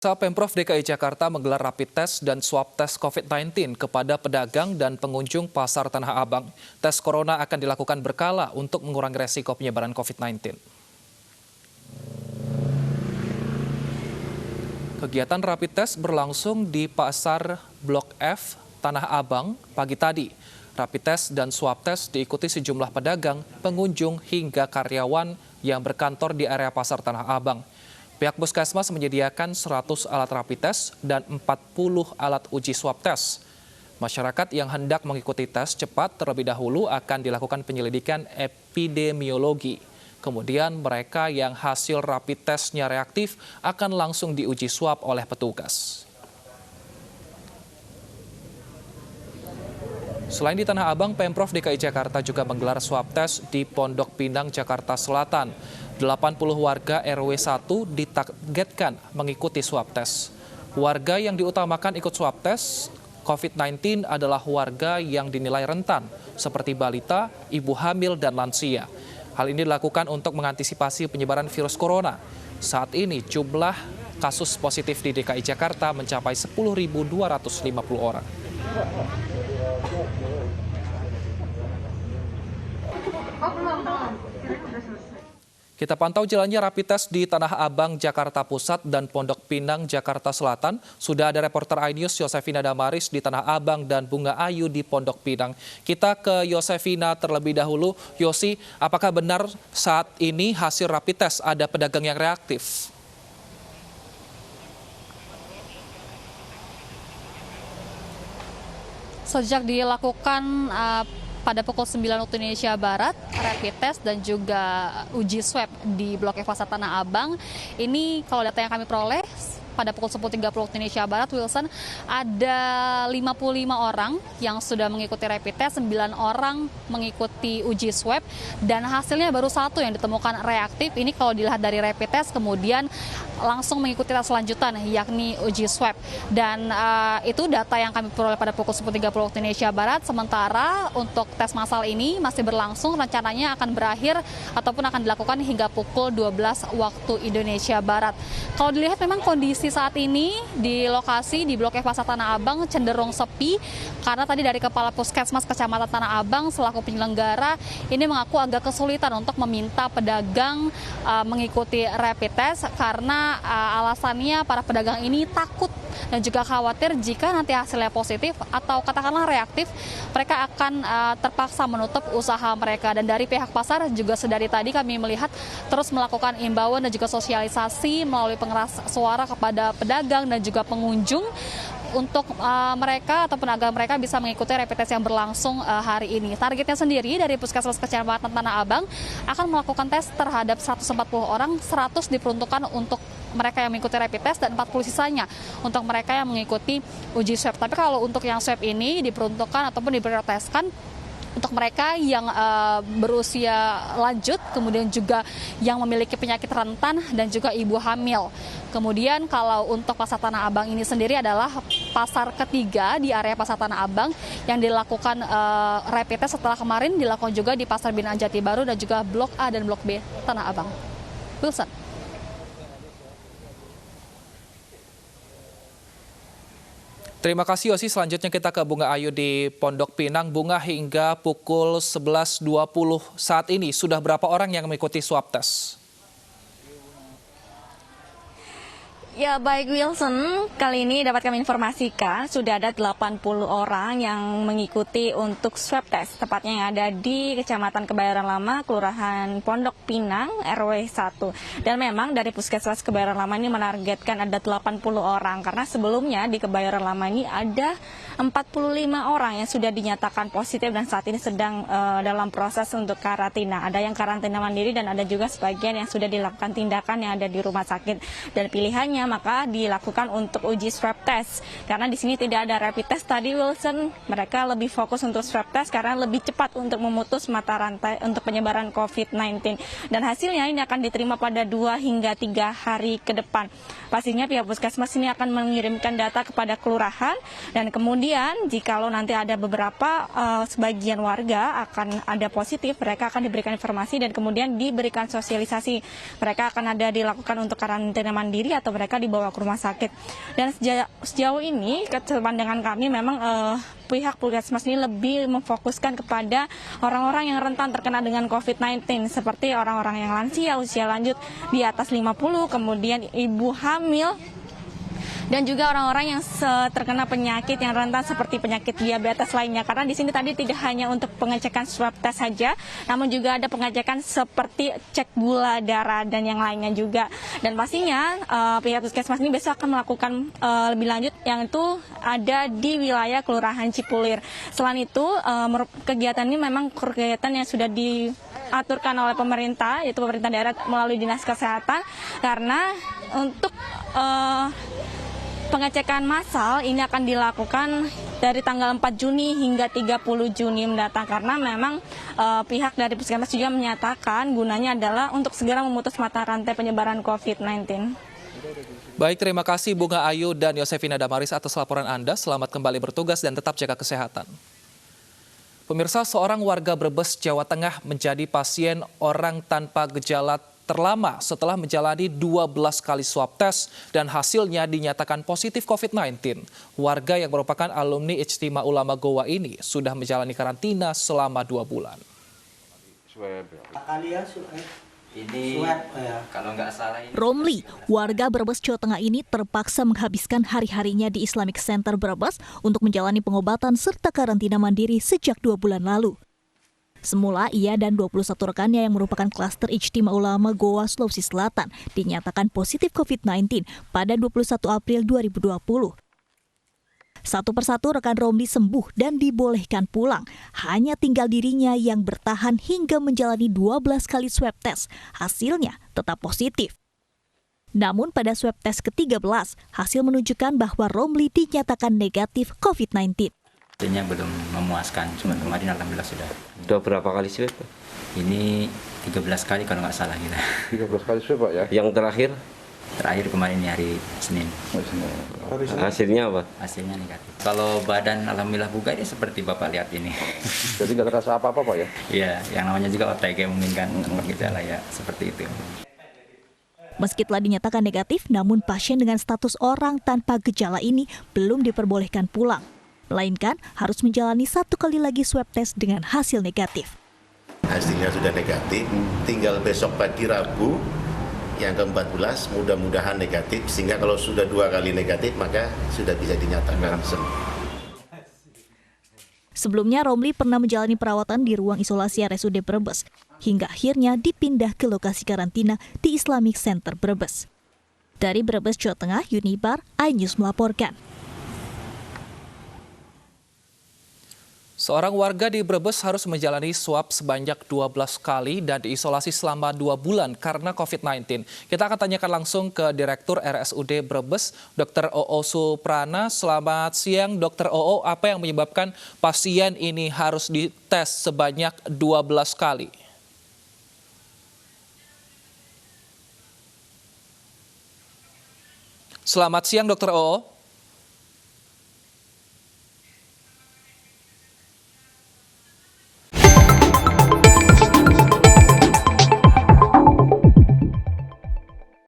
Pemprov DKI Jakarta menggelar rapid test dan swab test COVID-19 kepada pedagang dan pengunjung Pasar Tanah Abang. Tes corona akan dilakukan berkala untuk mengurangi resiko penyebaran COVID-19. Kegiatan rapid test berlangsung di Pasar Blok F, Tanah Abang, pagi tadi. Rapid test dan swab test diikuti sejumlah pedagang, pengunjung, hingga karyawan yang berkantor di area Pasar Tanah Abang. Pihak Puskesmas menyediakan 100 alat rapid test dan 40 alat uji swab test. Masyarakat yang hendak mengikuti tes cepat terlebih dahulu akan dilakukan penyelidikan epidemiologi. Kemudian mereka yang hasil rapid testnya reaktif akan langsung diuji swab oleh petugas. Selain di Tanah Abang, Pemprov DKI Jakarta juga menggelar swab test di Pondok Pinang, Jakarta Selatan. 80 warga RW 1 ditargetkan mengikuti swab test. Warga yang diutamakan ikut swab test COVID-19 adalah warga yang dinilai rentan, seperti balita, ibu hamil, dan lansia. Hal ini dilakukan untuk mengantisipasi penyebaran virus corona. Saat ini jumlah kasus positif di DKI Jakarta mencapai 10.250 orang. Kita pantau jalannya rapid test di Tanah Abang, Jakarta Pusat dan Pondok Pinang, Jakarta Selatan. Sudah ada reporter iNews Yosefina Damaris di Tanah Abang dan Bunga Ayu di Pondok Pinang. Kita ke Yosefina terlebih dahulu. Yosi, apakah benar saat ini hasil rapid test ada pedagang yang reaktif? Sejak dilakukan pada pukul 9 waktu Indonesia Barat, rapid test dan juga uji swab di Blok F Pasar Tanah Abang. Ini kalau data yang kami peroleh pada pukul 10.30 waktu Indonesia Barat, Wilson, ada 55 orang yang sudah mengikuti rapid test, 9 orang mengikuti uji swab, dan hasilnya baru 1 yang ditemukan reaktif. Ini kalau dilihat dari rapid test, kemudian langsung mengikuti tes lanjutan, yakni uji swab. Dan itu data yang kami peroleh pada pukul 10.30 waktu Indonesia Barat. Sementara untuk tes massal ini masih berlangsung, rencananya akan berakhir ataupun akan dilakukan hingga pukul 12 waktu Indonesia Barat. Kalau dilihat memang kondisi saat ini di lokasi di Blok F Pasar Tanah Abang cenderung sepi, karena tadi dari Kepala Puskesmas Kecamatan Tanah Abang selaku penyelenggara ini mengaku agak kesulitan untuk meminta pedagang mengikuti rapid test karena alasannya para pedagang ini takut dan juga khawatir jika nanti hasilnya positif atau katakanlah reaktif, mereka akan terpaksa menutup usaha mereka. Dan dari pihak pasar juga sedari tadi kami melihat terus melakukan imbauan dan juga sosialisasi melalui pengeras suara kepada pedagang dan juga pengunjung untuk mereka ataupun agar mereka bisa mengikuti rapid test yang berlangsung hari ini. Targetnya sendiri dari Puskesmas Kecamatan Tanah Abang akan melakukan tes terhadap 140 orang, 100 diperuntukkan untuk mereka yang mengikuti rapid test dan 40 sisanya untuk mereka yang mengikuti uji swab. Tapi kalau untuk yang swab ini diperuntukkan ataupun diprioritaskan untuk mereka yang berusia lanjut, kemudian juga yang memiliki penyakit rentan dan juga ibu hamil. Kemudian kalau untuk Pasar Tanah Abang ini sendiri adalah pasar ketiga di area Pasar Tanah Abang yang dilakukan rapid test setelah kemarin dilakukan juga di Pasar Binaan Jati Baru dan juga Blok A dan Blok B Tanah Abang. Wilson. Terima kasih Yosi. Selanjutnya kita ke Bunga Ayu di Pondok Pinang. Bunga, hingga pukul 11.20 saat ini sudah berapa orang yang mengikuti swab test? Ya baik Wilson, kali ini dapat kami informasikan sudah ada 80 orang yang mengikuti untuk swab test, tepatnya yang ada di Kecamatan Kebayoran Lama, Kelurahan Pondok Pinang, RW 1. Dan memang dari Puskesmas Kebayoran Lama ini menargetkan ada 80 orang, karena sebelumnya di Kebayoran Lama ini ada 45 orang yang sudah dinyatakan positif dan saat ini sedang dalam proses untuk karantina. Ada yang karantina mandiri dan ada juga sebagian yang sudah dilakukan tindakan yang ada di rumah sakit. Dan pilihannya maka dilakukan untuk uji swab test, karena di sini tidak ada rapid test tadi Wilson. Mereka lebih fokus untuk swab test karena lebih cepat untuk memutus mata rantai untuk penyebaran COVID-19, dan hasilnya ini akan diterima pada 2 hingga 3 hari ke depan. Pastinya pihak Puskesmas ini akan mengirimkan data kepada kelurahan, dan kemudian jikalau nanti ada beberapa sebagian warga akan ada positif, mereka akan diberikan informasi dan kemudian diberikan sosialisasi. Mereka akan ada dilakukan untuk karantina mandiri atau mereka dibawa ke rumah sakit. Dan sejauh ini kepandangan kami memang pihak Puskesmas ini lebih memfokuskan kepada orang-orang yang rentan terkena dengan COVID-19 seperti orang-orang yang lansia, usia lanjut di atas 50, kemudian ibu hamil, dan juga orang-orang yang terkena penyakit yang rentan seperti penyakit diabetes lainnya. Karena di sini tadi tidak hanya untuk pengecekan swab test saja, namun juga ada pengecekan seperti cek gula darah dan yang lainnya juga. Dan pastinya pihak Puskesmas ini besok akan melakukan lebih lanjut yang itu ada di wilayah Kelurahan Cipulir. Selain itu, kegiatan ini memang kegiatan yang sudah diaturkan oleh pemerintah, yaitu pemerintah daerah melalui Dinas Kesehatan, karena untuk pengecekan massal ini akan dilakukan dari tanggal 4 Juni hingga 30 Juni mendatang, karena memang pihak dari Puskesmas juga menyatakan gunanya adalah untuk segera memutus mata rantai penyebaran COVID-19. Baik, terima kasih Bunga Ayu dan Yosefina Damaris atas laporan Anda. Selamat kembali bertugas dan tetap jaga kesehatan. Pemirsa, seorang warga Brebes, Jawa Tengah menjadi pasien orang tanpa gejala terlama setelah menjalani 12 kali swab test dan hasilnya dinyatakan positif COVID-19. Warga yang merupakan alumni Ijtima Ulama Goa ini sudah menjalani karantina selama 2 bulan. Romli, warga Brebes, Jawa Tengah ini terpaksa menghabiskan hari-harinya di Islamic Center Brebes untuk menjalani pengobatan serta karantina mandiri sejak 2 bulan lalu. Semula ia dan 21 rekannya yang merupakan klaster Ijtima Ulama Goa, Sulawesi Selatan dinyatakan positif COVID-19 pada 21 April 2020. Satu persatu rekan Romli sembuh dan dibolehkan pulang. Hanya tinggal dirinya yang bertahan hingga menjalani 12 kali swab test. Hasilnya tetap positif. Namun pada swab test ke-13, hasil menunjukkan bahwa Romli dinyatakan negatif COVID-19. Hasilnya belum memuaskan, cuma kemarin alhamdulillah sudah. Sudah berapa kali swab? Ini 13 kali kalau nggak salah kita. 13 kali swab Pak ya? Yang terakhir? Terakhir kemarin hari Senin. Hasilnya apa? Hasilnya negatif. Kalau badan alhamdulillah buka ini seperti Bapak lihat ini. Jadi nggak terasa apa-apa Pak ya? Iya, yang namanya juga OTG mungkin kan gejala ya seperti itu. Meski telah dinyatakan negatif, namun pasien dengan status orang tanpa gejala ini belum diperbolehkan pulang, melainkan harus menjalani 1 kali lagi swab test dengan hasil negatif. Hasilnya sudah negatif, tinggal besok pagi Rabu yang ke-14 mudah-mudahan negatif, sehingga kalau sudah 2 kali negatif maka sudah bisa dinyatakan sembuh. Sebelumnya Romli pernah menjalani perawatan di ruang isolasi RSUD Brebes, hingga akhirnya dipindah ke lokasi karantina di Islamic Center Brebes. Dari Brebes, Jawa Tengah, Yunibar, iNews melaporkan. Seorang warga di Brebes harus menjalani swab sebanyak 12 kali dan diisolasi selama 2 bulan karena COVID-19. Kita akan tanyakan langsung ke Direktur RSUD Brebes, Dr. Oo Suprana. Selamat siang, Dr. Oo. Apa yang menyebabkan pasien ini harus dites sebanyak 12 kali? Selamat siang, Dr. Oo.